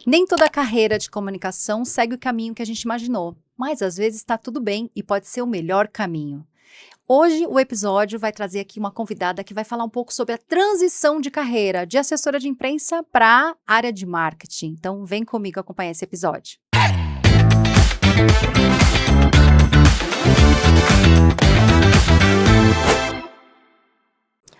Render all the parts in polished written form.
Nem toda carreira de comunicação segue o caminho que a gente imaginou, mas às vezes está tudo bem e pode ser o melhor caminho. Hoje o episódio vai trazer aqui uma convidada que vai falar um pouco sobre a transição de carreira de assessora de imprensa para a área de marketing. Então vem comigo acompanhar esse episódio.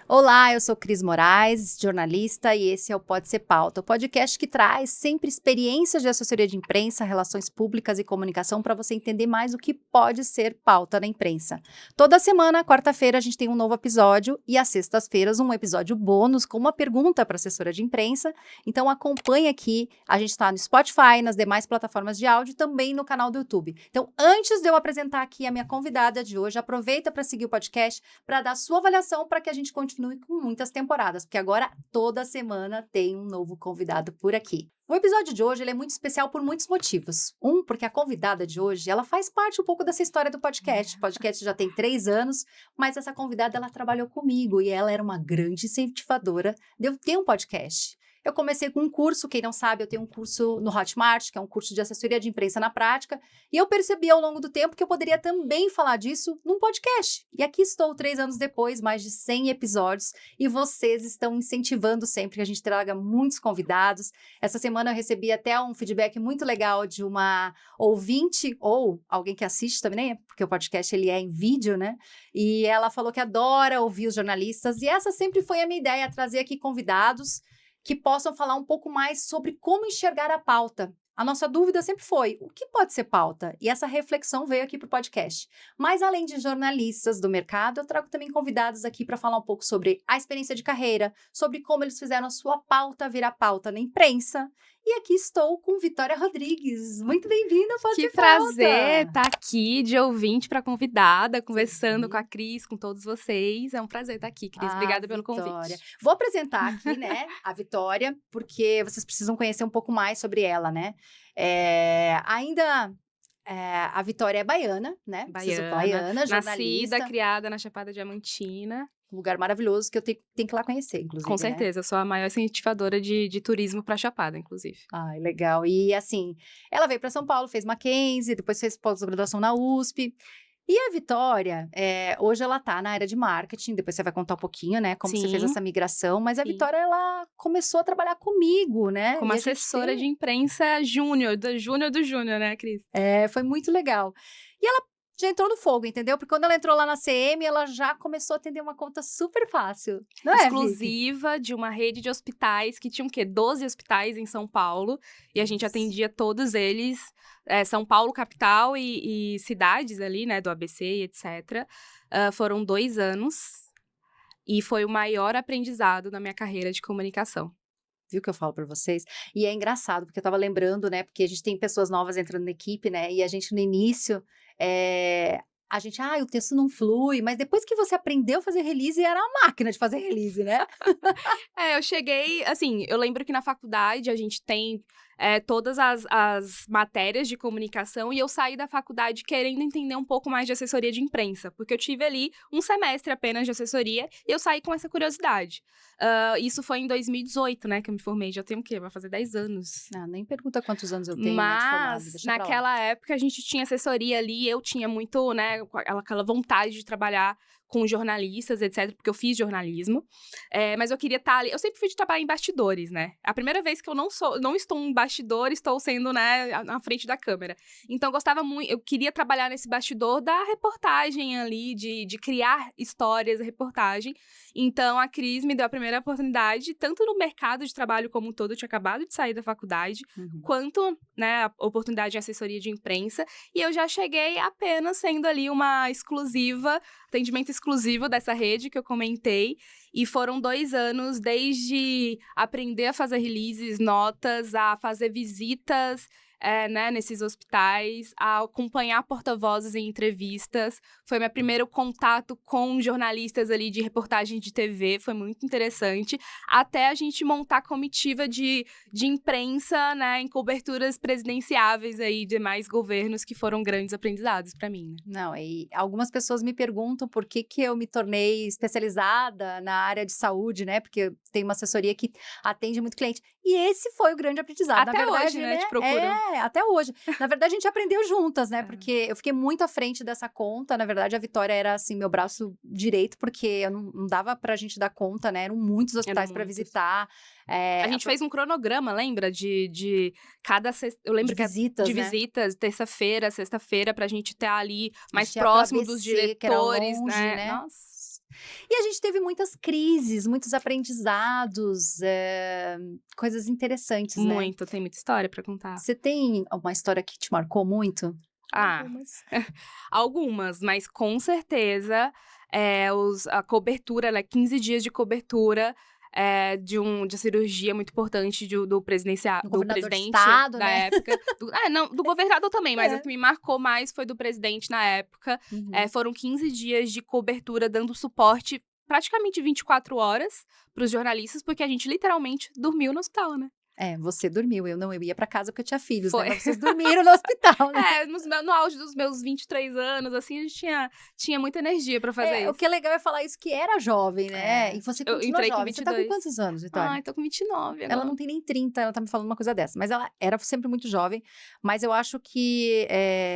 Olá, eu sou Cris Moraes, jornalista, e esse é o Pode Ser Pauta, o podcast que traz sempre experiências de assessoria de imprensa, relações públicas e comunicação para você entender mais o que pode ser pauta na imprensa. Toda semana, quarta-feira, a gente tem um novo episódio e às sextas-feiras um episódio bônus com uma pergunta para assessora de imprensa. Então acompanhe aqui, a gente está no Spotify, nas demais plataformas de áudio e também no canal do YouTube. Então, antes de eu apresentar aqui a minha convidada de hoje, aproveita para seguir o podcast, para dar sua avaliação para que a gente continue com muitas temporadas, porque agora toda semana tem um novo convidado por aqui. O episódio de hoje ele é muito especial por muitos motivos. Porque a convidada de hoje, ela faz parte um pouco dessa história do podcast. O podcast já tem 3 anos, mas essa convidada, ela trabalhou comigo e ela era uma grande incentivadora de eu ter um podcast. Eu comecei com um curso, quem não sabe, eu tenho um curso no Hotmart, que é um curso de assessoria de imprensa na prática, e eu percebi ao longo do tempo que eu poderia também falar disso num podcast. E aqui estou 3 anos depois, mais de 100 episódios, e vocês estão incentivando sempre que a gente traga muitos convidados. Essa semana eu recebi até um feedback muito legal de uma ouvinte, ou alguém que assiste também, né? Porque o podcast ele é em vídeo, né? E ela falou que adora ouvir os jornalistas, e essa sempre foi a minha ideia, trazer aqui convidados que possam falar um pouco mais sobre como enxergar a pauta. A nossa dúvida sempre foi, o que pode ser pauta? E essa reflexão veio aqui para o podcast. Mas além de jornalistas do mercado, eu trago também convidados aqui para falar um pouco sobre a experiência de carreira, sobre como eles fizeram a sua pauta virar pauta na imprensa. E aqui estou com Vitória Rodrigues. Muito bem-vinda, Pode Ser Pauta! Que prazer estar aqui de ouvinte para convidada, conversando com a Cris, com todos vocês. É um prazer estar aqui, Cris. Obrigada pelo convite. Vou apresentar aqui, né, a Vitória, porque vocês precisam conhecer um pouco mais sobre ela, né? A Vitória é baiana, né? Baiana, jornalista. Nascida, criada na Chapada Diamantina. Um lugar maravilhoso que eu tenho que ir lá conhecer, inclusive. Com certeza, né? Eu sou a maior incentivadora de turismo para Chapada, inclusive. Ai, legal. E assim, ela veio para São Paulo, fez Mackenzie, depois fez pós-graduação na USP. E a Vitória, hoje ela tá na área de marketing, depois você vai contar um pouquinho, né, como você fez essa migração, mas a Vitória, ela começou a trabalhar comigo, né? Como assessora de imprensa júnior, do júnior, né, Cris? Foi muito legal. E ela já entrou no fogo, entendeu? Porque quando ela entrou lá na CM, ela já começou a atender uma conta super fácil. Não exclusiva de uma rede de hospitais, que tinha 12 hospitais em São Paulo, e a gente atendia todos eles, São Paulo, capital e cidades ali, né, do ABC e etc. Foram 2 anos, e foi o maior aprendizado na minha carreira de comunicação. Viu que eu falo pra vocês? E é engraçado, porque eu tava lembrando, né, porque a gente tem pessoas novas entrando na equipe, né, e a gente no início, o texto não flui, mas depois que você aprendeu a fazer release, era uma máquina de fazer release, né? Eu cheguei, assim, eu lembro que na faculdade a gente tem todas as matérias de comunicação e eu saí da faculdade querendo entender um pouco mais de assessoria de imprensa, porque eu tive ali um semestre apenas de assessoria e eu saí com essa curiosidade. Isso foi em 2018, né, que eu me formei, já tenho o quê? Vai fazer 10 anos. Nem pergunta quantos anos eu tenho, Mas, né, de naquela época, a gente tinha assessoria ali, eu tinha muito, né, aquela vontade de trabalhar com jornalistas, etc., porque eu fiz jornalismo, mas eu queria estar ali, eu sempre fui de trabalhar em bastidores, né, a primeira vez que eu não estou em bastidor, estou sendo, né, na frente da câmera, então eu gostava muito, eu queria trabalhar nesse bastidor da reportagem ali, de criar histórias, reportagem, então a Cris me deu a primeira oportunidade, tanto no mercado de trabalho como um todo, eu tinha acabado de sair da faculdade, quanto, né, a oportunidade em assessoria de imprensa, e eu já cheguei apenas sendo ali uma atendimento exclusivo dessa rede que eu comentei, e foram 2 anos desde aprender a fazer releases, notas, a fazer visitas, né, nesses hospitais, a acompanhar porta-vozes em entrevistas. Foi meu primeiro contato com jornalistas ali de reportagem de TV, foi muito interessante. Até a gente montar comitiva de imprensa, né, em coberturas presidenciáveis aí de mais governos, que foram grandes aprendizados para mim, né? Não, e algumas pessoas me perguntam por que eu me tornei especializada na área de saúde, né? Porque eu tenho uma assessoria que atende muito cliente. E esse foi o grande aprendizado. Até Na verdade, hoje, né, te procuram. até hoje. Na verdade, a gente aprendeu juntas, né? É. Porque eu fiquei muito à frente dessa conta. Na verdade, a Vitória era, assim, meu braço direito, porque eu não dava pra gente dar conta, né? Eram muitos hospitais para visitar. A gente fez um cronograma, lembra? De cada sexta. Eu lembro de visitas, de né? visitas, terça-feira, sexta-feira, pra gente estar ali mais gente ia pra próximo ABC, dos que era diretores, longe, né? Nossa. E a gente teve muitas crises, muitos aprendizados, coisas interessantes, né? Muito, tem muita história pra contar. Você tem uma história que te marcou muito? Algumas, mas com certeza a cobertura, né, 15 dias de cobertura de cirurgia muito importante do presidente Estado, da né? época. Do governador também, mas É. o que me marcou mais foi do presidente na época. Uhum. Foram 15 dias de cobertura dando suporte praticamente 24 horas para os jornalistas, porque a gente literalmente dormiu no hospital, né? Você dormiu, eu não, eu ia pra casa porque eu tinha filhos, Foi. né? Mas vocês dormiram no hospital, né? No auge dos meus 23 anos, assim, a gente tinha muita energia pra fazer isso. O que é legal é falar isso, que era jovem, né? E você Eu continua entrei com jovem. Você tá com 22. quantos anos, Vitória? Ai, tô com 29 agora. Ela não tem nem 30, ela tá me falando uma coisa dessa. Mas ela era sempre muito jovem. Mas eu acho que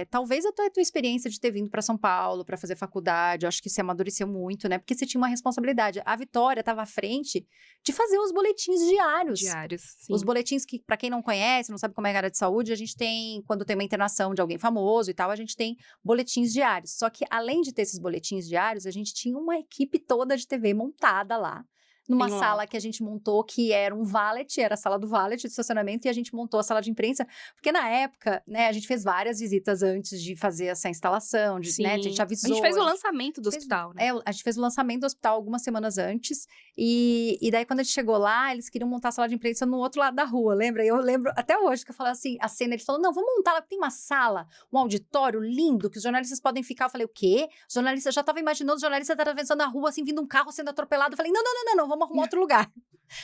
talvez a tua experiência de ter vindo pra São Paulo pra fazer faculdade, eu acho que se amadureceu muito, né? Porque você tinha uma responsabilidade. A Vitória tava à frente de fazer os boletins diários. Sim. Os boletins que, pra quem não conhece, não sabe como é a área de saúde, a gente tem, quando tem uma internação de alguém famoso e tal, a gente tem boletins diários. Só que, além de ter esses boletins diários, a gente tinha uma equipe toda de TV montada lá. Numa sala que a gente montou, que era um valet, era a sala do valet de estacionamento, e a gente montou a sala de imprensa, porque na época, né, a gente fez várias visitas antes de fazer essa instalação, né, a gente avisou. A gente fez o lançamento do hospital, né? A gente fez o lançamento do hospital algumas semanas antes, e daí quando a gente chegou lá, eles queriam montar a sala de imprensa no outro lado da rua, lembra? Eu lembro até hoje que eu falei assim, a cena, eles falaram, não, vamos montar lá, tem uma sala, um auditório lindo, que os jornalistas podem ficar. Eu falei, o quê? Os jornalistas, já tava imaginando os jornalistas atravessando a rua, assim, vindo um carro sendo atropelado. Eu falei, não, vamos arrumar outro lugar.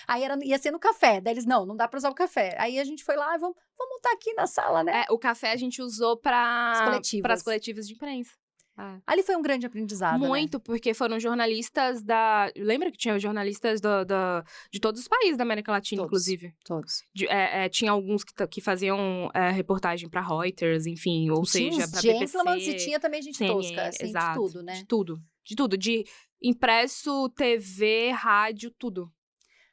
Aí ia ser no café. Daí eles, não dá pra usar o café. Aí a gente foi lá, vamos montar aqui na sala, né? O café a gente usou para as coletivas de imprensa. Ali foi um grande aprendizado, muito, né? Porque foram jornalistas Lembra que tinha jornalistas de todos os países da América Latina, inclusive? Todos. Tinha alguns que faziam reportagem pra Reuters, enfim, ou seja, pra BBC. E tinha também gente CNN, tosca, assim, exato, de tudo, né? De tudo. De impresso, TV, rádio, tudo.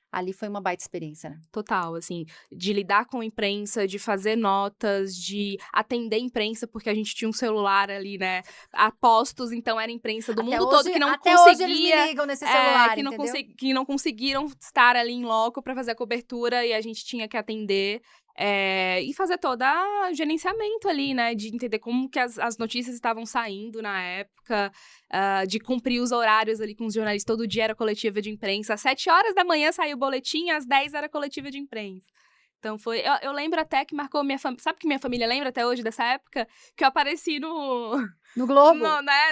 Ali foi uma baita experiência, né? Total, assim, de lidar com a imprensa, de fazer notas, de atender a imprensa, porque a gente tinha um celular ali, né, a postos, então era imprensa do mundo todo que não conseguia... Até hoje eles me ligam nesse celular, que não conseguiram estar ali em loco para fazer a cobertura e a gente tinha que atender... e fazer todo o gerenciamento ali, né? De entender como que as notícias estavam saindo na época, de cumprir os horários ali com os jornalistas. Todo dia era coletiva de imprensa. Às 7 horas da manhã saiu o boletim, às 10 era coletiva de imprensa. Então foi... Eu lembro até que marcou minha família... Sabe que minha família lembra até hoje dessa época? Que eu apareci no Globo?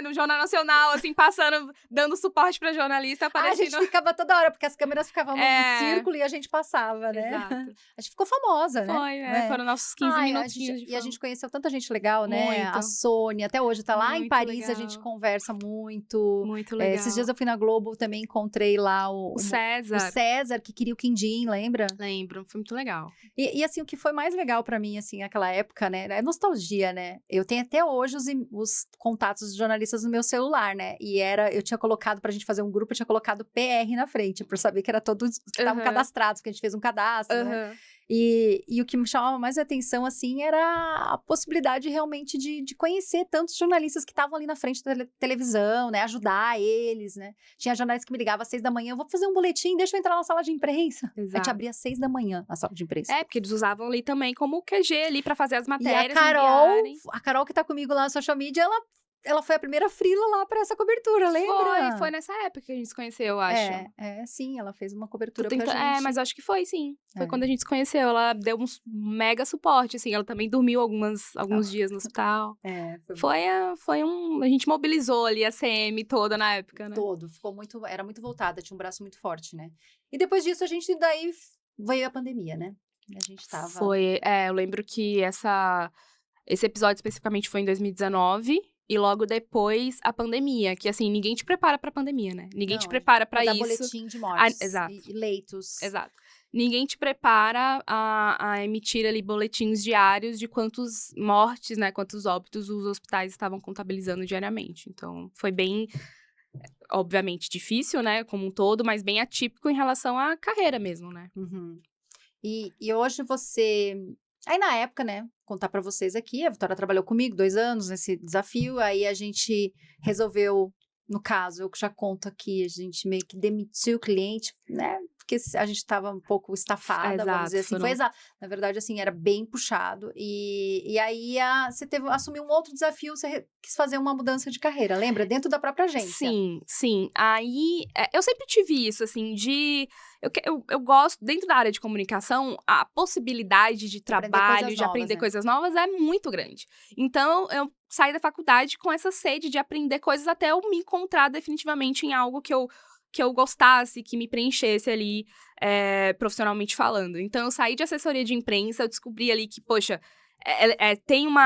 No Jornal Nacional, assim, passando, dando suporte pra jornalista, aparecendo... A gente ficava toda hora, porque as câmeras ficavam no círculo e a gente passava, né? Exato. A gente ficou famosa, né? Foi, foram nossos 15 minutinhos de fama. E a gente conheceu tanta gente legal, né? Muito. A Sônia, até hoje tá lá muito em Paris, legal. A gente conversa muito. Muito legal. Esses dias eu fui na Globo, também encontrei lá o César. O César, que queria o Quindim, lembra? Lembro, foi muito legal. E assim, o que foi mais legal pra mim, assim, naquela época, né? É nostalgia, né? Eu tenho até hoje os contatos de jornalistas no meu celular, né? E eu tinha colocado, pra gente fazer um grupo, eu tinha colocado PR na frente, por saber que era todos que estavam cadastrados, porque a gente fez um cadastro, né? E o que me chamava mais a atenção, assim, era a possibilidade realmente de conhecer tantos jornalistas que estavam ali na frente da televisão, né? Ajudar eles, né? Tinha jornalista que me ligava às 6 da manhã, eu vou fazer um boletim, deixa eu entrar na sala de imprensa. Exato. A gente abria às 6 da manhã a sala de imprensa. Porque eles usavam ali também como QG ali pra fazer as matérias. E a Carol que tá comigo lá na social media, ela ela foi a primeira freela lá pra essa cobertura, lembra? Foi nessa época que a gente se conheceu, eu acho. Sim, ela fez uma Tô cobertura pra tentando- gente. mas eu acho que foi, sim. Foi É. quando a gente se conheceu. Ela deu um mega suporte, assim. Ela também dormiu alguns dias no hospital. A gente mobilizou ali a CM toda na época, né? Era muito voltada, tinha um braço muito forte, né? E depois disso, a gente daí veio a pandemia, né? A gente tava... Eu lembro que esse episódio especificamente foi em 2019. E logo depois, a pandemia. Que, assim, ninguém te prepara pra pandemia, né? Ninguém te prepara pra dar isso. boletim de mortes Exato. e leitos. Exato. Ninguém te prepara a emitir ali boletins diários de quantos mortes, né? Quantos óbitos os hospitais estavam contabilizando diariamente. Então, foi bem, obviamente, difícil, né? Como um todo, mas bem atípico em relação à carreira mesmo, né? Uhum. E hoje você... Aí na época, né, contar pra vocês aqui, a Vitória trabalhou comigo 2 anos nesse desafio, aí a gente resolveu, no caso, eu já conto aqui, a gente meio que demitiu o cliente, né, porque a gente tava um pouco estafada, vamos dizer assim, na verdade, assim, era bem puxado, e aí você assumiu um outro desafio, você quis fazer uma mudança de carreira, lembra? Dentro da própria agência. Sim. Aí, eu sempre tive isso, assim, eu gosto, dentro da área de comunicação, a possibilidade de trabalho, de aprender coisas novas é muito grande. Então, eu saí da faculdade com essa sede de aprender coisas até eu me encontrar definitivamente em algo que eu gostasse, que me preenchesse ali, profissionalmente falando. Então, eu saí de assessoria de imprensa, eu descobri ali que, poxa,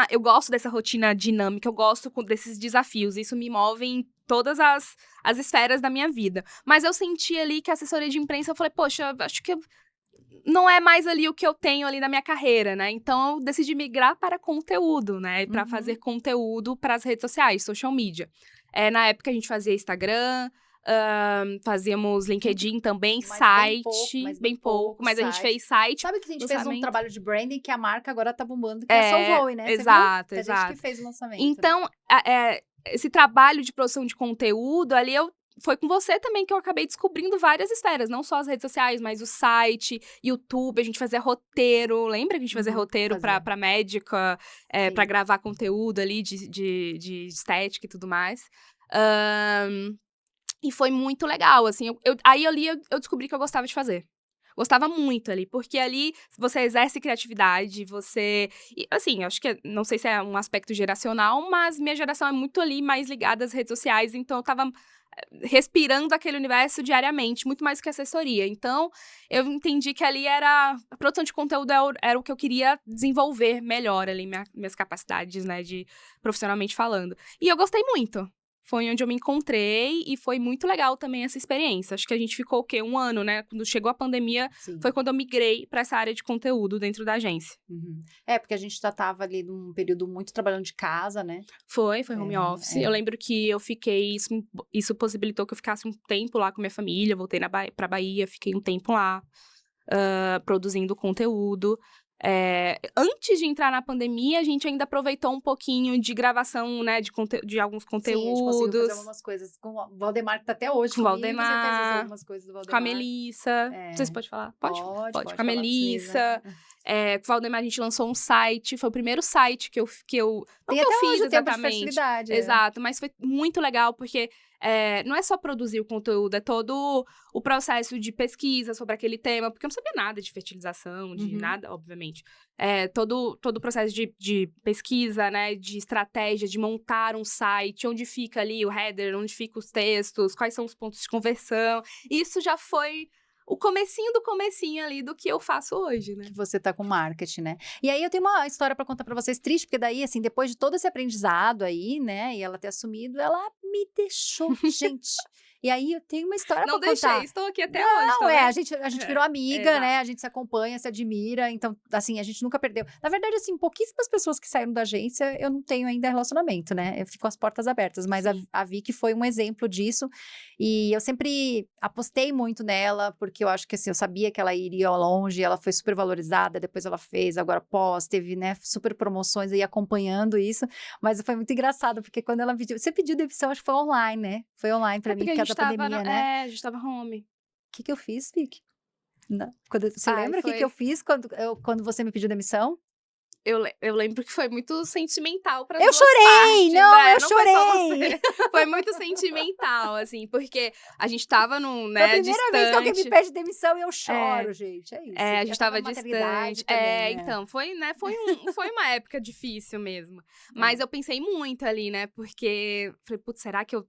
eu gosto dessa rotina dinâmica, eu gosto desses desafios, isso me move em todas as esferas da minha vida. Mas eu senti ali que a assessoria de imprensa, eu falei, poxa, acho que não é mais ali o que eu tenho ali na minha carreira, né? Então, eu decidi migrar para conteúdo, né? Para fazer conteúdo para as redes sociais, social media. Na época, a gente fazia Instagram, fazíamos LinkedIn também, site, bem pouco, mas a gente fez site. Sabe que a gente fez um trabalho de branding que a marca agora tá bombando, que é a Solvoe, né? Exato, Você viu? A gente que fez o lançamento. Então, esse trabalho de produção de conteúdo ali, foi com você também que eu acabei descobrindo várias esferas, não só as redes sociais, mas o site, YouTube, a gente fazia roteiro, lembra que a gente fazia roteiro pra médica, pra gravar conteúdo ali de estética e tudo mais. E foi muito legal, assim, aí ali eu descobri que eu gostava de fazer. Gostava muito ali, porque ali você exerce criatividade, e, assim, acho que, não sei se é um aspecto geracional, mas minha geração é muito ali mais ligada às redes sociais, então eu tava respirando aquele universo diariamente, muito mais que assessoria. Então, eu entendi que ali a produção de conteúdo era o que eu queria desenvolver melhor ali, minhas capacidades, né, de profissionalmente falando. E eu gostei muito. Foi onde eu me encontrei e foi muito legal também essa experiência. Acho que a gente ficou, o quê? 1 ano, né? Quando chegou a pandemia, foi quando eu migrei para essa área de conteúdo dentro da agência. Porque a gente já tava ali num período muito trabalhando de casa, né? Foi home office. Eu lembro que eu fiquei, isso possibilitou que eu ficasse um tempo lá com minha família, voltei pra Bahia, fiquei um tempo lá, produzindo conteúdo. Antes de entrar na pandemia, a gente ainda aproveitou um pouquinho de gravação, né, de alguns conteúdos. Sim, a gente conseguiu fazer algumas coisas com o Valdemar, que tá até hoje comigo, Valdemar, você fez algumas coisas do Valdemar. Com a Melissa. Não sei se pode falar. Pode. Com a Melissa. Com o Valdemar, a gente lançou um site. Foi o primeiro site que eu Tem que até eu fiz hoje exatamente. O tempo de fertilidade. Exato, mas foi muito legal, porque não é só produzir o conteúdo, é todo o processo de pesquisa sobre aquele tema, porque eu não sabia nada de fertilização, de nada, obviamente. Todo o processo de pesquisa, né, de estratégia, de montar um site, onde fica ali o header, onde ficam os textos, quais são os pontos de conversão. Isso já foi o comecinho do comecinho ali do que eu faço hoje, né? Que você tá com marketing, né? E aí eu tenho uma história pra contar pra vocês triste, porque daí, assim, depois de todo esse aprendizado aí, né, e ela ter assumido, ela me deixou, gente. E aí eu tenho uma história pra contar. Não deixei, estou aqui até hoje. Não, a gente virou amiga, né? A gente se acompanha, se admira, então, assim, a gente nunca perdeu. Na verdade, assim, pouquíssimas pessoas que saíram da agência, eu não tenho ainda relacionamento, né? Eu fico as portas abertas, mas a Vicky foi um exemplo disso, e eu sempre apostei muito nela, porque eu acho que, assim, eu sabia que ela iria longe, ela foi super valorizada, depois ela fez, agora pós, teve, né, super promoções aí acompanhando isso, mas foi muito engraçado, porque quando ela pediu, você pediu demissão, acho que foi online, né? Foi online pra mim, por causa da pandemia, né? A gente tava home. O que eu fiz, Vicky? Você lembra o que eu fiz quando você me pediu demissão? Eu lembro que foi muito sentimental para Eu duas chorei! partes, Não, eu não foi só chorei! você. Foi muito sentimental, assim, porque a gente tava Foi a né, primeira vez que alguém me distante. pede demissão e eu É, choro, gente. É isso. a Eu gente tava tava na maternidade distante. também, né? Então, foi, né, foi uma época difícil mesmo. É. Mas eu pensei muito ali, né, porque falei, putz, será que eu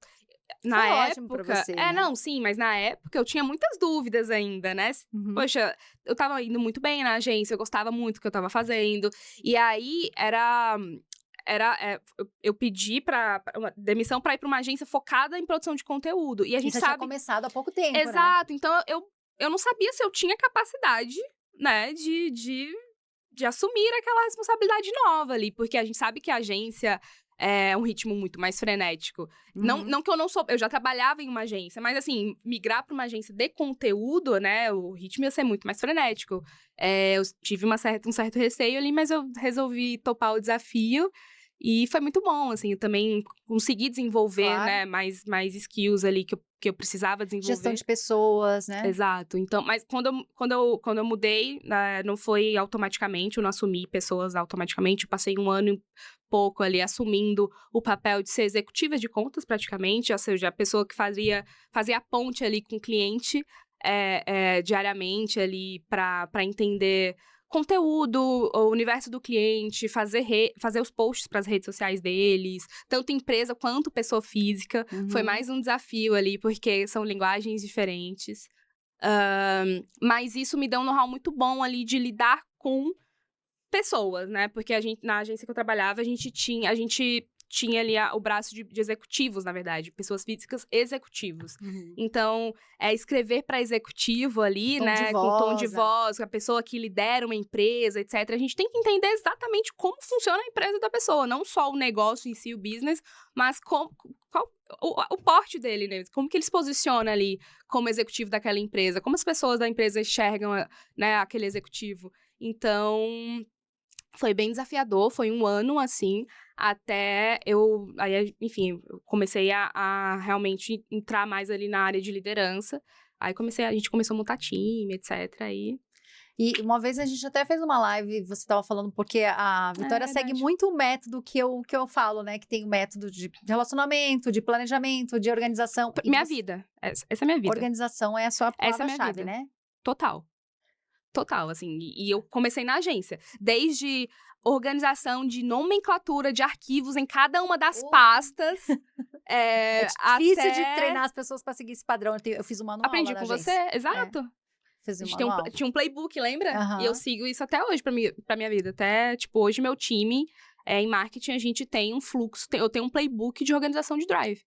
na Foi ótimo pra época você, né? não, sim, mas na época eu tinha muitas dúvidas ainda, né. Uhum. Poxa, eu tava indo muito bem na agência, eu gostava muito do que eu tava fazendo. E aí, eu pedi uma demissão pra ir pra uma agência focada em produção de conteúdo. E a E gente você tinha sabe começado há pouco tempo, né? exato, então eu não sabia se eu tinha capacidade, né, de assumir aquela responsabilidade nova ali, porque a gente sabe que a agência é um ritmo muito mais frenético. Uhum. Não que eu não sou, eu já trabalhava em uma agência, mas assim, migrar para uma agência de conteúdo, né, o ritmo ia ser muito mais frenético. Eu tive um certo receio ali, mas eu resolvi topar o desafio. E foi muito bom, assim, eu também consegui desenvolver, Claro. né, mais skills ali que eu precisava Gestão desenvolver. de pessoas, né? Exato. Então, mas quando eu mudei, né, não foi automaticamente, eu não assumi pessoas automaticamente. Eu passei 1 ano e pouco ali assumindo o papel de ser executiva de contas, praticamente. Ou seja, a pessoa que fazia a ponte ali com o cliente diariamente ali para entender conteúdo, o universo do cliente, fazer os posts para as redes sociais deles, tanto empresa quanto pessoa física. Foi Uhum. mais um desafio ali, porque são linguagens diferentes. Mas isso me deu um know-how muito bom ali de lidar com pessoas, né? Porque na agência que eu trabalhava, a gente tinha ali o braço de executivos, na verdade, pessoas físicas executivos. Uhum. Então, escrever para executivo ali, Tom de né, com tom de voz, voz, a pessoa que lidera uma empresa, etc. A gente tem que entender exatamente como funciona a empresa da pessoa, não só o negócio em si, o business, mas qual o porte dele, né? Como que ele se posiciona ali como executivo daquela empresa, como as pessoas da empresa enxergam, né, aquele executivo. Então, foi bem desafiador, foi 1 ano, assim, até aí, enfim, eu comecei a realmente entrar mais ali na área de liderança. Aí a gente começou a montar time, etc, aí E uma vez a gente até fez uma live, você estava falando, porque a Vitória segue verdade. muito o método que eu falo, né? Que tem o método de relacionamento, de planejamento, de organização. E Minha vida, essa é a minha vida. Organização é a sua Essa é a minha palavra-chave, vida. né? Total. Total, assim, e eu comecei na agência. Desde organização de nomenclatura de arquivos em cada uma das pastas, É difícil de até... treinar as pessoas para seguir esse padrão. Eu fiz o manual lá Aprendi na com você, agência. exato. Fiz A o gente manual. tinha um playbook, lembra? E eu Aham. sigo isso até hoje pra minha vida. Até, tipo, hoje meu time em marketing, a gente tem um fluxo, eu tenho um playbook de organização de drive.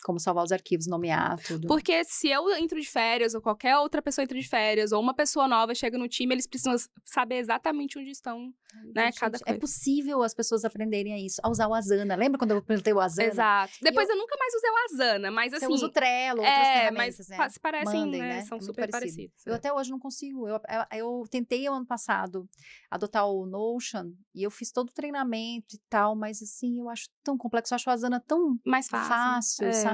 Como salvar os arquivos, nomear tudo. Porque se eu entro de férias, ou qualquer outra pessoa entra de férias, ou uma pessoa nova chega no time, eles precisam saber exatamente onde estão, né, Gente, cada é coisa. possível as pessoas aprenderem a usar o Asana. Lembra quando eu apresentei o Asana? Exato. Depois eu nunca mais usei o Asana, mas Você assim... usa o Trello, outras ferramentas, mas né? se parecem, Mandem, né, né? são É muito super parecido. parecidos. Eu até hoje não consigo. Eu tentei ano passado adotar o Notion e eu fiz todo o treinamento e tal, mas assim, eu acho tão complexo. Eu acho o Asana tão Mais fácil, né? sabe?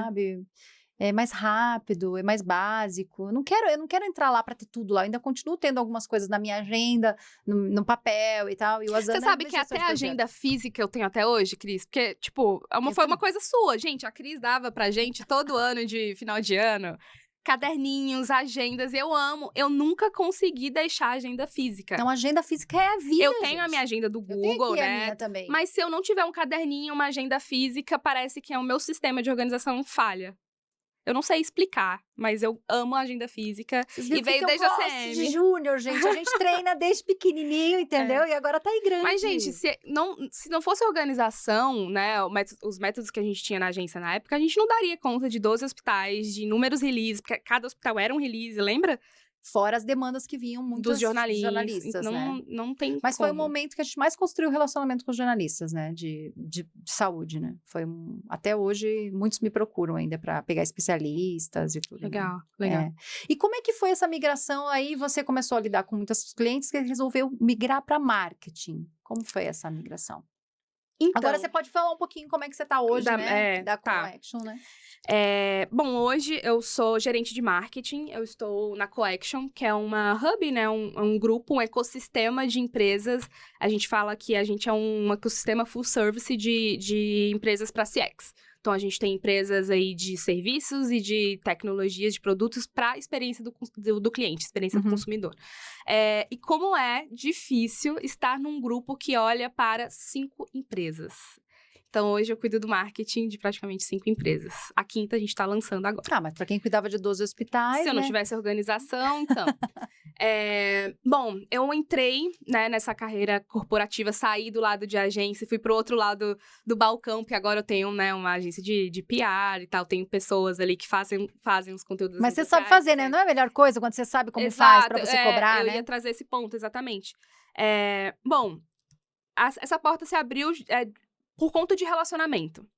É mais rápido, é mais básico. Eu não quero entrar lá para ter tudo lá. Eu ainda continuo tendo algumas coisas na minha agenda, no papel e tal. E o Asana Você sabe é que gestão até de a projeto. agenda física eu tenho até hoje, Cris? Porque, tipo, foi uma coisa sua. Gente, a Cris dava pra gente todo ano de final de ano caderninhos, agendas. Eu amo. Eu nunca consegui deixar a agenda física. Então, a agenda física é a vida, Eu tenho a gente. minha agenda do Eu tenho Google, aqui a né? minha também. Mas se eu não tiver um caderninho, uma agenda física, parece que o meu sistema de organização falha. Eu não sei explicar, mas eu amo a agenda física. Vocês viram E veio que desde a eu gosto CM. de júnior, gente. A gente treina desde pequenininho, entendeu? E agora tá aí grande. Mas, gente, se não fosse a organização, né, os métodos que a gente tinha na agência na época, a gente não daria conta de 12 hospitais, de inúmeros releases, porque cada hospital era um release, lembra? Fora as demandas que vinham muitos Dos jornalistas, né? Não tem Mas como. foi o momento que a gente mais construiu relacionamento com os jornalistas, né? De saúde, né? Até hoje, muitos me procuram ainda para pegar especialistas e tudo. Legal, né? legal. E como é que foi essa migração? Aí você começou a lidar com muitos clientes que resolveu migrar para marketing. Como foi essa migração? Então, Agora você pode falar um pouquinho como é que você tá hoje, né? Da tá. Coaction, né? Bom, hoje eu sou gerente de marketing, eu estou na Coaction, que é uma hub, né, um grupo, um ecossistema de empresas. A gente fala que a gente é um ecossistema full service de empresas para CX. Então, a gente tem empresas aí de serviços e de tecnologias, de produtos para a experiência do cliente, experiência do consumidor. E como é difícil estar num grupo que olha para 5 empresas. Então, hoje eu cuido do marketing de praticamente 5 empresas. A quinta a gente tá lançando agora. Mas para quem cuidava de 12 hospitais, Se eu não tivesse organização, então... Bom, eu entrei, né, nessa carreira corporativa, saí do lado de agência, fui pro outro lado do balcão, porque agora eu tenho, né, uma agência de PR e tal, tenho pessoas ali que fazem os conteúdos. Mas você sabe fazer, né? Não é a melhor coisa quando você sabe como faz para você cobrar, né? Eu ia trazer esse ponto, exatamente. Bom, essa porta se abriu... por conta de relacionamento,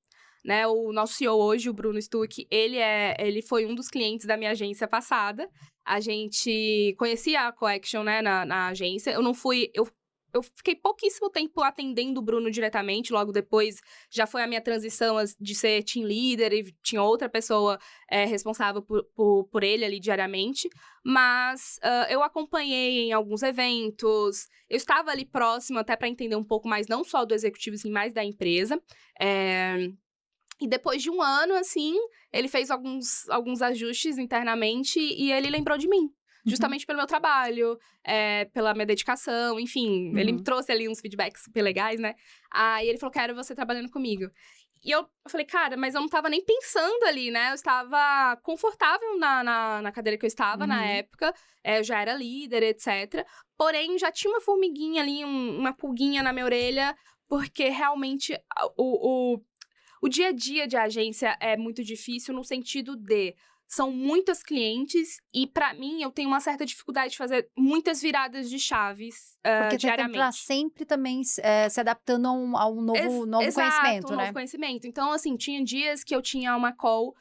né? O nosso CEO hoje, o Bruno Stuck, ele foi um dos clientes da minha agência passada. A gente conhecia a Coaction, né, na agência. Eu fiquei pouquíssimo tempo atendendo o Bruno diretamente. Logo depois, já foi a minha transição de ser team leader e tinha outra pessoa responsável por ele ali diariamente. Mas eu acompanhei em alguns eventos. Eu estava ali próximo até para entender um pouco mais, não só do executivo, sim, mais da empresa. E depois de um ano, assim, ele fez alguns ajustes internamente e ele lembrou de mim. Justamente pelo meu trabalho, pela minha dedicação, enfim. Ele me trouxe ali uns feedbacks super legais, né? Aí ele falou, quero você trabalhando comigo. E eu falei, cara, mas eu não tava nem pensando ali, né? Eu estava confortável na cadeira que eu estava na época. Eu já era líder, etc. Porém, já tinha uma formiguinha ali, uma pulguinha na minha orelha. Porque realmente o dia a dia de agência é muito difícil no sentido de... São muitas clientes e, pra mim, eu tenho uma certa dificuldade de fazer muitas viradas de chaves Porque você tem que diariamente. estar sempre também se adaptando a um novo conhecimento, um né? novo conhecimento. Então, assim, tinha dias que eu tinha uma call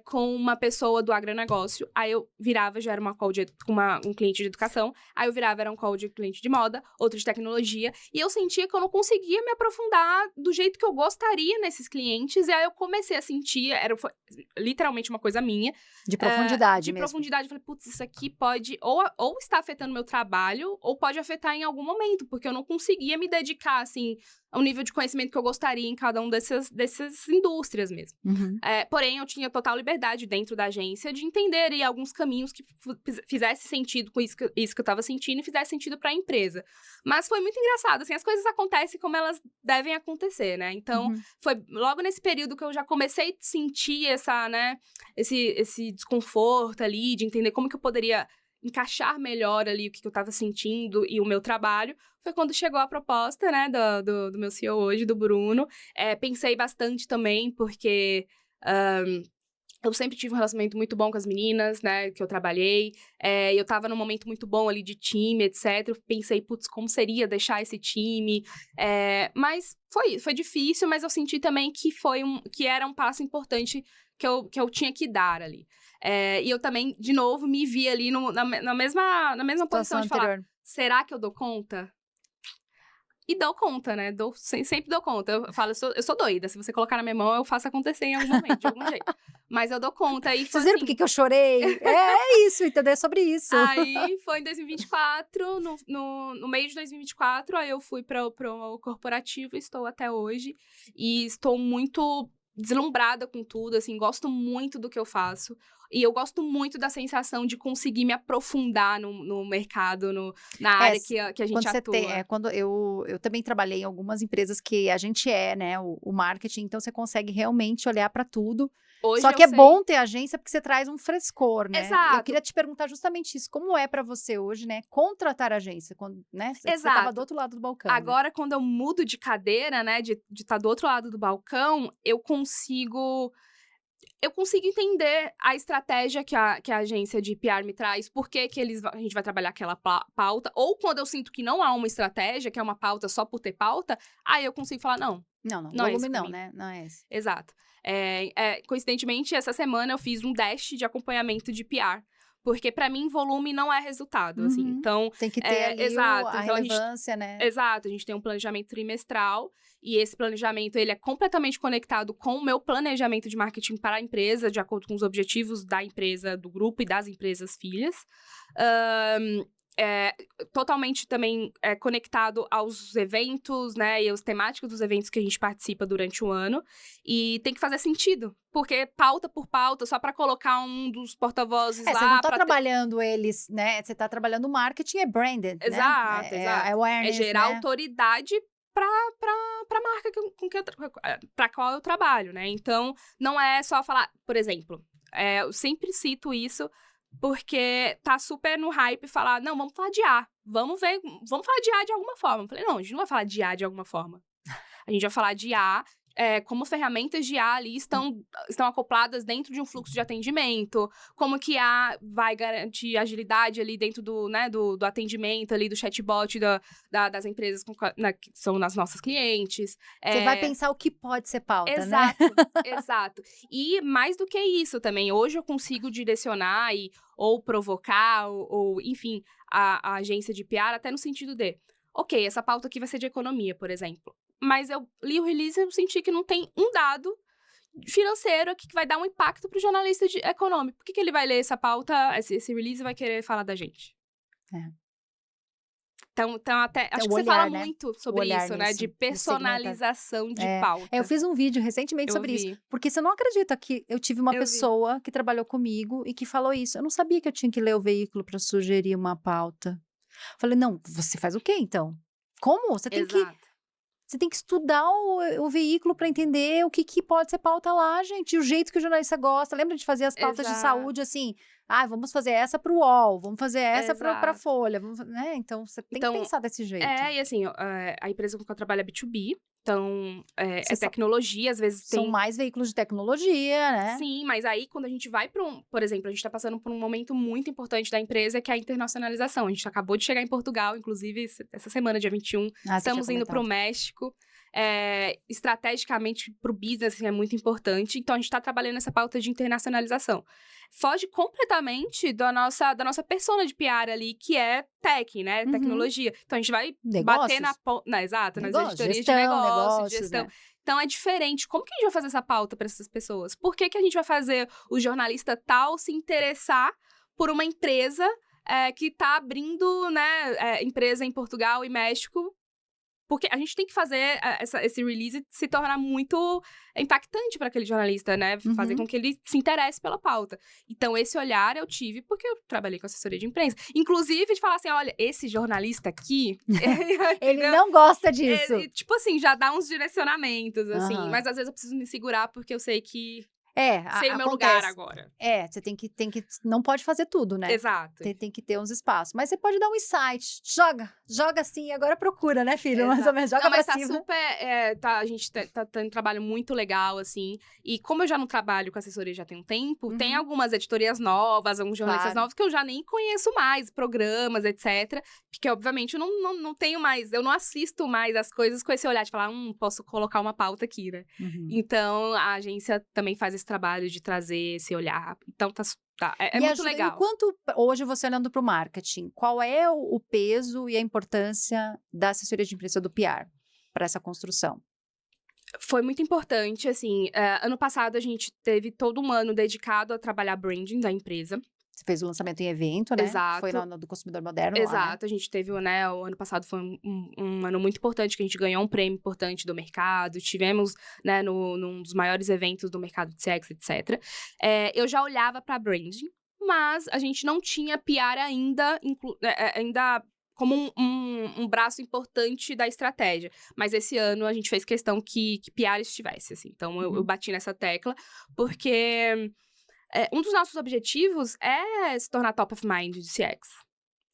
com uma pessoa do agronegócio. Aí eu virava, já era uma call com um cliente de educação. Aí eu virava, era um call de cliente de moda, outro de tecnologia. E eu sentia que eu não conseguia me aprofundar do jeito que eu gostaria nesses clientes. E aí eu comecei a sentir, foi literalmente uma coisa minha. De profundidade mesmo. De profundidade. Eu falei, putz, isso aqui pode ou estar afetando meu trabalho, ou pode afetar em algum momento. Porque eu não conseguia me dedicar, assim, ao nível de conhecimento que eu gostaria em cada uma dessas indústrias mesmo. Porém, eu tinha total liberdade dentro da agência de entender alguns caminhos que fizesse sentido com isso que eu tava sentindo e fizesse sentido para a empresa. Mas foi muito engraçado, assim, as coisas acontecem como elas devem acontecer, né? Então, foi logo nesse período que eu já comecei a sentir esse desconforto ali, de entender como que eu poderia encaixar melhor ali o que eu tava sentindo e o meu trabalho. Foi quando chegou a proposta, né, do meu CEO hoje, do Bruno. Pensei bastante também, porque... eu sempre tive um relacionamento muito bom com as meninas, né, que eu trabalhei. Eu tava num momento muito bom ali de time, etc. Eu pensei, putz, como seria deixar esse time? Mas foi difícil, mas eu senti também que era um passo importante que eu tinha que dar ali. E eu também, de novo, me vi ali na mesma posição de falar, será que eu dou conta? E dou conta, né? Sempre dou conta. Eu falo, eu sou doida. Se você colocar na minha mão, eu faço acontecer em algum momento, de algum jeito. Mas eu dou conta. E Vocês viram por que eu chorei? É isso, entendeu? É sobre isso. Aí, foi em 2024, no meio de 2024, aí eu fui pro corporativo, estou até hoje. E estou muito deslumbrada com tudo, assim, gosto muito do que eu faço. E eu gosto muito da sensação de conseguir me aprofundar no mercado, na área que a gente atua. Quando eu também trabalhei em algumas empresas que a gente né, o marketing, então você consegue realmente olhar para tudo. Hoje Só que bom ter agência porque você traz um frescor, né? Exato. Eu queria te perguntar justamente isso. Como é para você hoje, né, contratar agência? Quando, né, você estava do outro lado do balcão. Agora, né? Quando eu mudo de cadeira, né, de estar do outro lado do balcão, eu consigo entender a estratégia que a agência de PR me traz, por que a gente vai trabalhar aquela pauta, ou quando eu sinto que não há uma estratégia, que é uma pauta só por ter pauta, aí eu consigo falar, não volume não, né? Não é esse. Exato. Coincidentemente, essa semana eu fiz um dash de acompanhamento de PR, Porque, pra mim, volume não é resultado, assim. Então, tem que ter ali exato. a Então, relevância, né? Exato, a gente tem um planejamento trimestral e esse planejamento ele é completamente conectado com o meu planejamento de marketing para a empresa, de acordo com os objetivos da empresa, do grupo e das empresas filhas. Totalmente também conectado aos eventos, né, e aos temáticos dos eventos que a gente participa durante o ano. E tem que fazer sentido, porque pauta por pauta, só para colocar um dos porta-vozes lá... Você não tá trabalhando eles, né, você tá trabalhando o marketing, é branded, exato, né? exato. É awareness, gerar né? autoridade pra marca pra qual eu trabalho, né? Então, não é só falar... Por exemplo, eu sempre cito isso... Porque tá super no hype falar, não, vamos falar de A. Vamos falar de A de alguma forma. Eu falei, não, a gente não vai falar de A de alguma forma. A gente vai falar de A, como ferramentas de A ali estão acopladas dentro de um fluxo de atendimento, como que A vai garantir agilidade ali dentro do atendimento ali, do chatbot das empresas que são as nossas clientes. Você vai pensar o que pode ser pauta, exato, né? Exato. E mais do que isso também, hoje eu consigo direcionar ou provocar, ou enfim, a agência de PR até no sentido de, ok, essa pauta aqui vai ser de economia, por exemplo. Mas eu li o release e eu senti que não tem um dado financeiro aqui que vai dar um impacto para o jornalista econômico. Por que ele vai ler essa pauta, esse release e vai querer falar da gente? Então até acho que você fala muito sobre isso, né? De personalização de pauta. Eu fiz um vídeo recentemente sobre isso. Porque você não acredita que eu tive uma pessoa que trabalhou comigo e que falou isso. Eu não sabia que eu tinha que ler o veículo para sugerir uma pauta. Falei, não, você faz o quê então? Como? Você tem que estudar o veículo para entender o que pode ser pauta lá, gente. E o jeito que o jornalista gosta. Lembra de fazer as pautas de saúde assim? Vamos fazer essa para o UOL, vamos fazer essa para a Folha. Né? Então, você tem que pensar desse jeito. E assim, a empresa com que eu trabalho é B2B. Então, tecnologia, às vezes São mais veículos de tecnologia, né? Sim, mas aí quando a gente vai por exemplo, a gente tá passando por um momento muito importante da empresa, que é a internacionalização. A gente acabou de chegar em Portugal, inclusive, essa semana, dia 21. Estamos indo pro México. Estrategicamente, pro business, assim, é muito importante. Então, a gente tá trabalhando essa pauta de internacionalização. Foge completamente da nossa persona de PR ali, que é tech, né? Tecnologia. Então, a gente vai bater nas editorias de negócio, gestão. Né? Então, é diferente. Como que a gente vai fazer essa pauta para essas pessoas? Por que a gente vai fazer o jornalista tal se interessar por uma empresa que tá abrindo, né, empresa em Portugal e México? Porque a gente tem que fazer esse release se tornar muito impactante para aquele jornalista, né? Fazer com que ele se interesse pela pauta. Então, esse olhar eu tive porque eu trabalhei com assessoria de imprensa. Inclusive, de falar assim, olha, esse jornalista aqui... ele não gosta disso. Tipo assim, já dá uns direcionamentos, assim. Mas, às vezes, eu preciso me segurar porque eu sei que... sei o meu lugar agora. Você tem que... Não pode fazer tudo, né? Exato. Tem que ter uns espaços. Mas você pode dar um insight. Joga assim e agora procura, né, filho? Mais ou menos, joga pra cima. A gente tá tendo um trabalho muito legal, assim. E como eu já não trabalho com assessoria já tem um tempo, tem algumas editorias novas, alguns jornalistas novos que eu já nem conheço mais, programas, etc. Porque, obviamente, eu não tenho mais... Eu não assisto mais as coisas com esse olhar de falar, posso colocar uma pauta aqui, né? Então, a agência também faz esse trabalho de trazer esse olhar. Então, é muito legal. E quanto, hoje, você olhando para o marketing, qual é o peso e a importância da assessoria de imprensa do PR para essa construção? Foi muito importante, assim, ano passado a gente teve todo um ano dedicado a trabalhar branding da empresa. Você fez o lançamento em evento, né? Exato. Foi no do Consumidor Moderno. Exato. Lá, né? A gente teve, né? O ano passado foi um ano muito importante, que a gente ganhou um prêmio importante do mercado. Tivemos, né, num dos maiores eventos do mercado de CX, etc. Eu já olhava para branding, mas a gente não tinha PR ainda como um braço importante da estratégia. Mas esse ano a gente fez questão que PR estivesse, assim. Então, eu bati nessa tecla, porque... um dos nossos objetivos é se tornar top of mind de CX.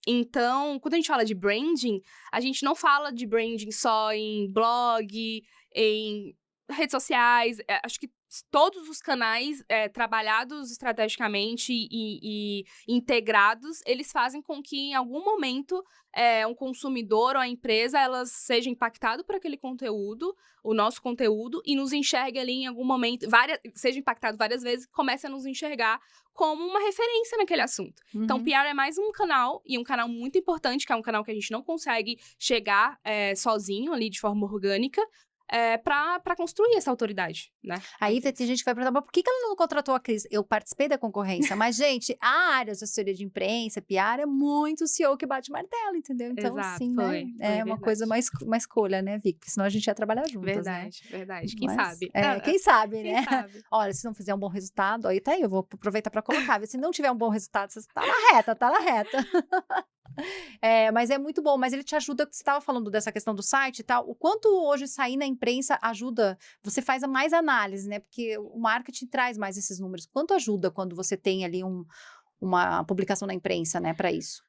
Então, quando a gente fala de branding, a gente não fala de branding só em blog, em redes sociais. Acho que todos os canais trabalhados estrategicamente e integrados, eles fazem com que, em algum momento, um consumidor ou a empresa, elas seja impactado por aquele conteúdo, o nosso conteúdo, e nos enxergue ali em algum momento, seja impactado várias vezes, comece a nos enxergar como uma referência naquele assunto. Então, o PR é mais um canal, e um canal muito importante, que é um canal que a gente não consegue chegar sozinho ali, de forma orgânica, pra construir essa autoridade, né? Aí tem gente que vai perguntar, mas por que ela não contratou a Cris? Eu participei da concorrência, mas, gente, a área de assessoria de imprensa, PR, é muito o CEO que bate martelo, entendeu? Então, Exato, assim, foi né? É uma coisa, uma escolha, né, Vic? Porque senão a gente ia trabalhar juntas, né? Verdade. Quem Mas, sabe? quem sabe, Quem né? sabe? Olha, se não fizer um bom resultado, aí tá aí, eu vou aproveitar para colocar. Se não tiver um bom resultado, você tá na reta. Mas é muito bom, mas ele te ajuda, você estava falando dessa questão do site e tal, o quanto hoje sair na imprensa ajuda, você faz mais análise, né, porque o marketing traz mais esses números, quanto ajuda quando você tem ali uma publicação na imprensa, né, para isso?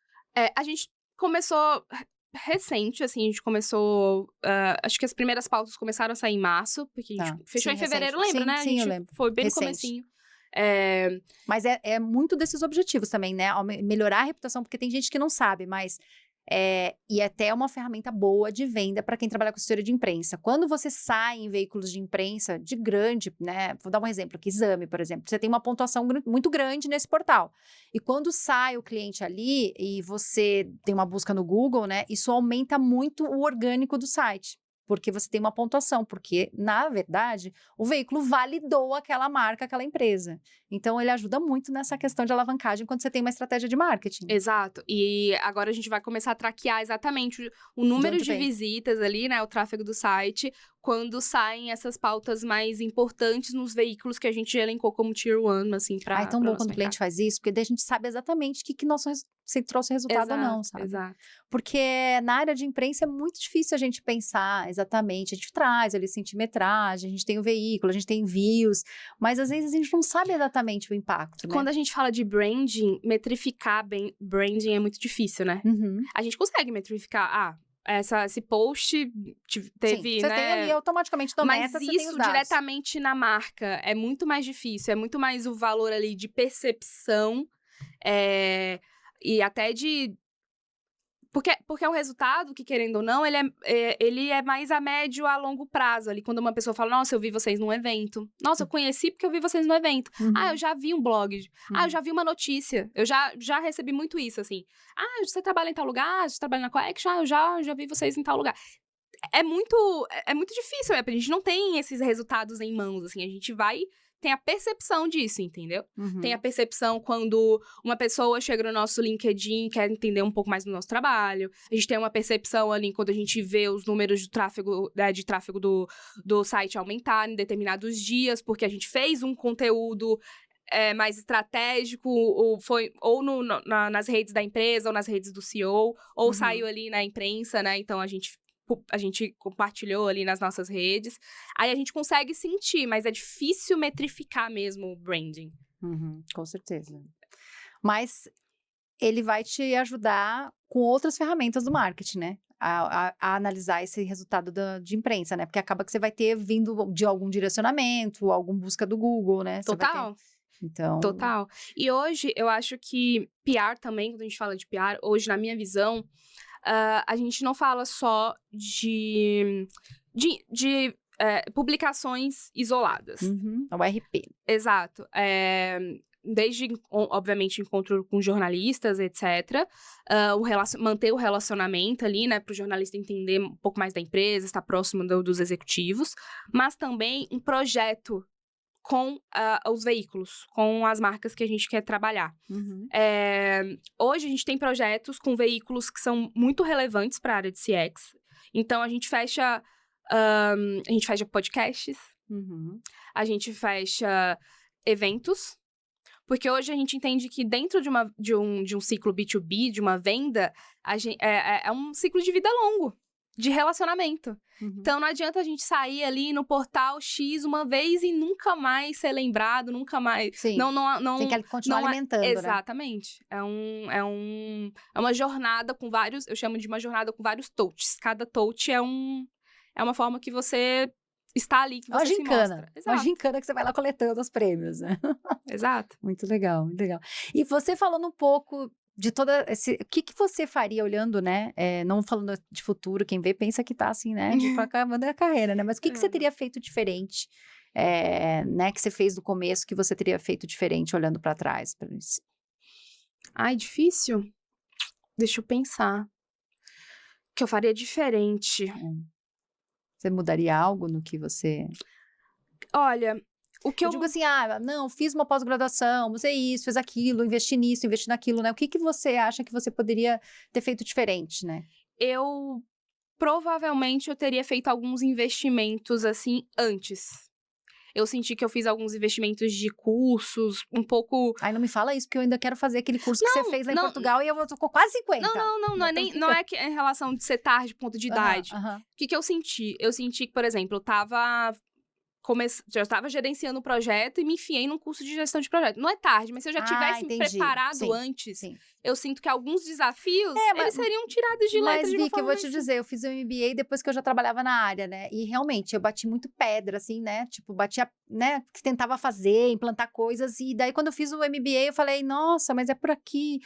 A gente começou recente, assim, a gente começou, acho que as primeiras pautas começaram a sair em março, porque a gente fechou em fevereiro, lembra, né? Sim, a gente eu lembro. foi bem Recente. no comecinho. Mas é muito desses objetivos também, né? Melhorar a reputação, porque tem gente que não sabe, mas e até é uma ferramenta boa de venda para quem trabalha com assessoria de imprensa. Quando você sai em veículos de imprensa de grande, né? Vou dar um exemplo aqui, Exame, por exemplo. Você tem uma pontuação muito grande nesse portal. E quando sai o cliente ali e você tem uma busca no Google, né? Isso aumenta muito o orgânico do site. Porque você tem uma pontuação, porque, na verdade, o veículo validou aquela marca, aquela empresa. Então, ele ajuda muito nessa questão de alavancagem quando você tem uma estratégia de marketing. Exato. E agora a gente vai começar a traquear exatamente o número de visitas ali, né? O tráfego do site, quando saem essas pautas mais importantes nos veículos que a gente elencou como Tier 1, assim, pra é tão bom quando mercado. o cliente faz isso, porque daí a gente sabe exatamente se trouxe resultado ou não, sabe? Exato. Porque na área de imprensa é muito difícil a gente pensar exatamente, a gente traz ali centimetragem, a gente tem o veículo, a gente tem views, mas às vezes a gente não sabe exatamente o impacto, né? Quando a gente fala de branding, metrificar branding é muito difícil, né? A gente consegue metrificar, esse post teve, sim, você tem ali automaticamente no mas meta, você tem os isso dados. diretamente na marca é muito mais difícil, é muito mais o valor ali de percepção e até de... Porque é um resultado que, querendo ou não, ele é mais a médio a longo prazo. Ali, quando uma pessoa fala, nossa, eu vi vocês num evento. Nossa, eu conheci porque eu vi vocês no evento. Eu já vi um blog. Eu já vi uma notícia. Eu já recebi muito isso, assim. Você trabalha em tal lugar? Você trabalha na Coaction? Eu já vi vocês em tal lugar. É muito difícil, a gente não tem esses resultados em mãos, assim. A gente tem a percepção disso, entendeu? Tem a percepção quando uma pessoa chega no nosso LinkedIn e quer entender um pouco mais do nosso trabalho. A gente tem uma percepção ali quando a gente vê os números de tráfego, do site aumentar em determinados dias, porque a gente fez um conteúdo mais estratégico, nas redes da empresa, ou nas redes do CEO, ou saiu ali na imprensa, né? Então, a gente compartilhou ali nas nossas redes. Aí a gente consegue sentir, mas é difícil metrificar mesmo o branding. Com certeza. Mas ele vai te ajudar com outras ferramentas do marketing, né? A analisar esse resultado de imprensa, né? Porque acaba que você vai ter vindo de algum direcionamento, alguma busca do Google, né? Total. Então... Total. E hoje, eu acho que PR também, quando a gente fala de PR, hoje, na minha visão, a gente não fala só de publicações isoladas. O RP. Exato. Desde, obviamente, encontro com jornalistas, etc. Manter o relacionamento ali, né, para o jornalista entender um pouco mais da empresa, estar próximo dos executivos, mas também um projeto com os veículos, com as marcas que a gente quer trabalhar. Hoje, a gente tem projetos com veículos que são muito relevantes para a área de CX. Então, a gente fecha podcasts, a gente fecha eventos, porque hoje a gente entende que dentro de um ciclo B2B, de uma venda, é um ciclo de vida longo, de relacionamento. Então, não adianta a gente sair ali no portal X uma vez e nunca mais ser lembrado, nunca mais... Sim, tem que continuar alimentando, né? Exatamente. É uma jornada com vários... Eu chamo de uma jornada com vários touches. Cada touch é uma forma que você está ali que É uma você se gincana. mostra. Uma Exato, gincana que você vai lá coletando os prêmios, né? exato. Muito legal, muito legal. E você falando um pouco de toda esse... O que que você faria olhando, né? Não falando de futuro, quem vê pensa que tá assim, né? Tipo, acabando a carreira, né? Mas o que que você teria feito diferente, né? Que você fez no começo, que você teria feito diferente olhando pra trás? Ai, difícil? Deixa eu pensar. O que eu faria diferente? Você mudaria algo no que você... Olha, o que Eu eu... digo assim, não, fiz uma pós-graduação, usei isso, fiz aquilo, investi nisso, investi naquilo, né? O que que você acha que você poderia ter feito diferente, né? Eu provavelmente eu teria feito alguns investimentos assim antes. Eu senti que eu fiz alguns investimentos de cursos, um pouco. Ai, não me fala isso, porque eu ainda quero fazer aquele curso que você fez lá em não, Portugal e eu tô com quase 50. não é nem, não é que é em relação de ser tarde, ponto de idade. Aham. O que que eu senti? Eu senti que, por exemplo, eu já estava gerenciando o projeto e me enfiei num curso de gestão de projeto. Não é tarde, mas se eu já tivesse me Entendi. preparado Sim, antes, sim. eu sinto que alguns desafios, mas- eles seriam tirados de letra Mas, de uma Vicky, eu forma vou te dizer, eu fiz o MBA depois que eu já trabalhava na área, né? E realmente, eu bati muito pedra, assim, né? Tipo, batia, né? Que tentava fazer, implantar coisas. E daí, quando eu fiz o MBA, eu falei, nossa, mas é por aqui.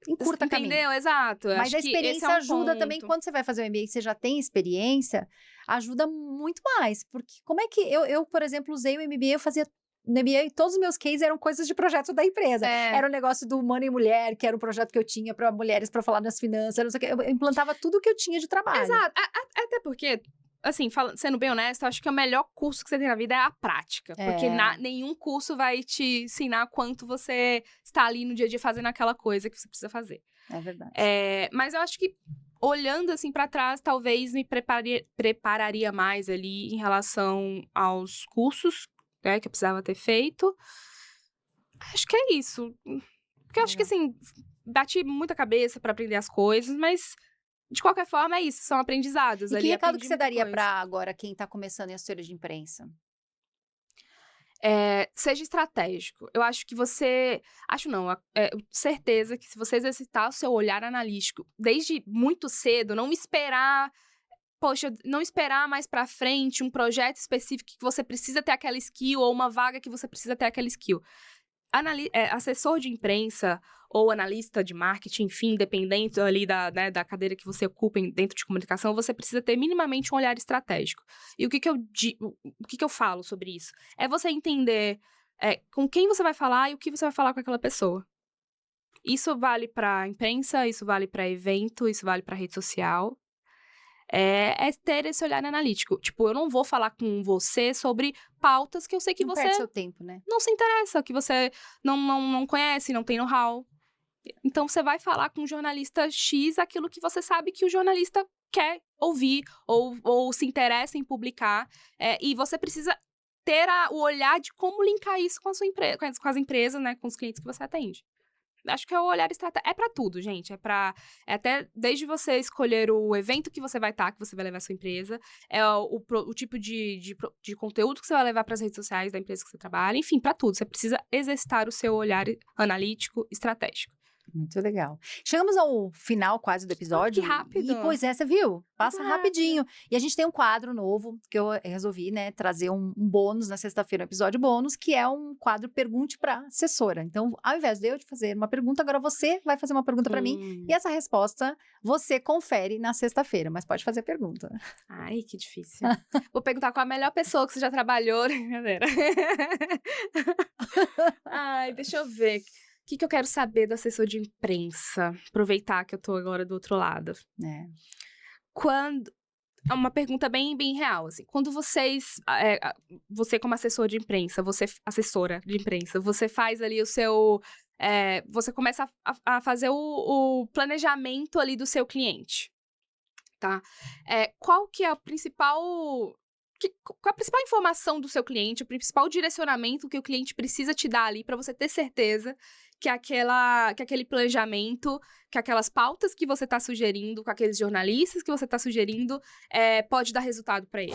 Encurta caminho. Entendeu? Exato. Mas Acho a que esse é experiência um ajuda também, ponto. quando você vai fazer o MBA e você já tem experiência, ajuda muito mais. Porque como é que eu, por exemplo, usei o MBA, eu fazia no MBA, todos os meus cases eram coisas de projeto da empresa. Era o negócio do Money Mulher, que era um projeto que eu tinha para mulheres para falar nas finanças, não sei o quê. Eu implantava tudo que eu tinha de trabalho. Exato. Até porque, assim, sendo bem honesta, eu acho que o melhor curso que você tem na vida é a prática. Porque nenhum curso vai te ensinar quanto você está ali no dia a dia fazendo aquela coisa que você precisa fazer. É verdade. Mas eu acho que, olhando assim pra trás, talvez me prepararia mais ali em relação aos cursos, né, que eu precisava ter feito. Acho que é isso. Porque eu acho que, assim, bati muita cabeça pra aprender as coisas, mas, de qualquer forma, é isso. São aprendizados E ali. que recado aprendi que você muita daria coisa. para agora quem tá começando em assessoria de imprensa? Seja estratégico. Eu acho que você... Acho não, certeza que se você exercitar o seu olhar analítico desde muito cedo, não esperar... Poxa, não esperar mais pra frente um projeto específico que você precisa ter aquela skill ou uma vaga que você precisa ter aquela skill. Assessor de imprensa ou analista de marketing, enfim, dependendo ali da cadeira que você ocupa dentro de comunicação, você precisa ter minimamente um olhar estratégico. E o que eu falo sobre isso? É você entender com quem você vai falar e o que você vai falar com aquela pessoa. Isso vale pra imprensa, isso vale pra evento, isso vale pra rede social. É ter esse olhar analítico. Tipo, eu não vou falar com você sobre pautas que eu sei que Não você perde seu tempo, né? não se interessa, que você não conhece, não tem know-how. Então, você vai falar com o jornalista X aquilo que você sabe que o jornalista quer ouvir ou se interessa em publicar. E você precisa ter o olhar de como linkar isso com a sua empresa, com as empresas, né, com os clientes que você atende. Acho que é o olhar estratégico. É pra tudo, gente. É até desde você escolher o evento que você vai estar, que você vai levar a sua empresa, o tipo de conteúdo que você vai levar para as redes sociais da empresa que você trabalha, enfim, pra tudo. Você precisa exercitar o seu olhar analítico, estratégico. Muito legal. Chegamos ao final quase do episódio. Que rápido. E, pois você viu? Passa Muito rápido. rapidinho. E a gente tem um quadro novo que eu resolvi, né, trazer um bônus na sexta-feira, um episódio bônus, que é um quadro Pergunte para Assessora. Então, ao invés de eu te fazer uma pergunta, agora você vai fazer uma pergunta para mim. E essa resposta você confere na sexta-feira, mas pode fazer a pergunta. Ai, que difícil. Vou perguntar qual a melhor pessoa que você já trabalhou. Brincadeira. Ai, deixa eu ver. O que eu quero saber do assessor de imprensa? Aproveitar que eu tô agora do outro lado. É uma pergunta bem, bem real, assim. Quando você como assessor de imprensa, assessora de imprensa, você faz ali o seu... você começa a fazer o planejamento ali do seu cliente, tá? Qual que é a principal... Qual é a principal informação do seu cliente, o principal direcionamento que o cliente precisa te dar ali para você ter certeza que aquele planejamento, que aquelas pautas que você está sugerindo, com aqueles jornalistas que você está sugerindo, pode dar resultado para ele?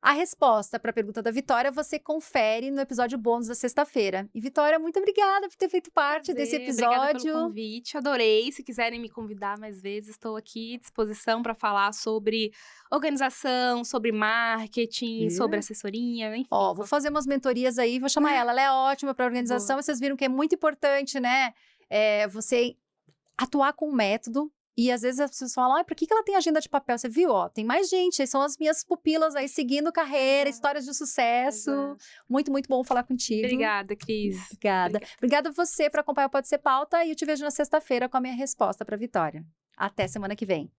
A resposta para a pergunta da Vitória você confere no episódio bônus da sexta-feira. E Vitória, muito obrigada por ter feito parte desse Obrigada pelo episódio. convite, adorei. Se quiserem me convidar mais vezes, estou aqui à disposição para falar sobre organização, sobre marketing, sobre assessoria, enfim. Ó, vou fazer umas mentorias aí, vou chamar ela é ótima para organização. Boa. Vocês viram que é muito importante, né? Você atuar com um método. E às vezes as pessoas falam, por que ela tem agenda de papel? Você viu, ó, tem mais gente, são as minhas pupilas aí seguindo carreira, histórias de sucesso. Exato. Muito, muito bom falar contigo. Obrigada, Cris. Obrigada. Obrigada a você por acompanhar o Pode Ser Pauta e eu te vejo na sexta-feira com a minha resposta para Vitória. Até semana que vem.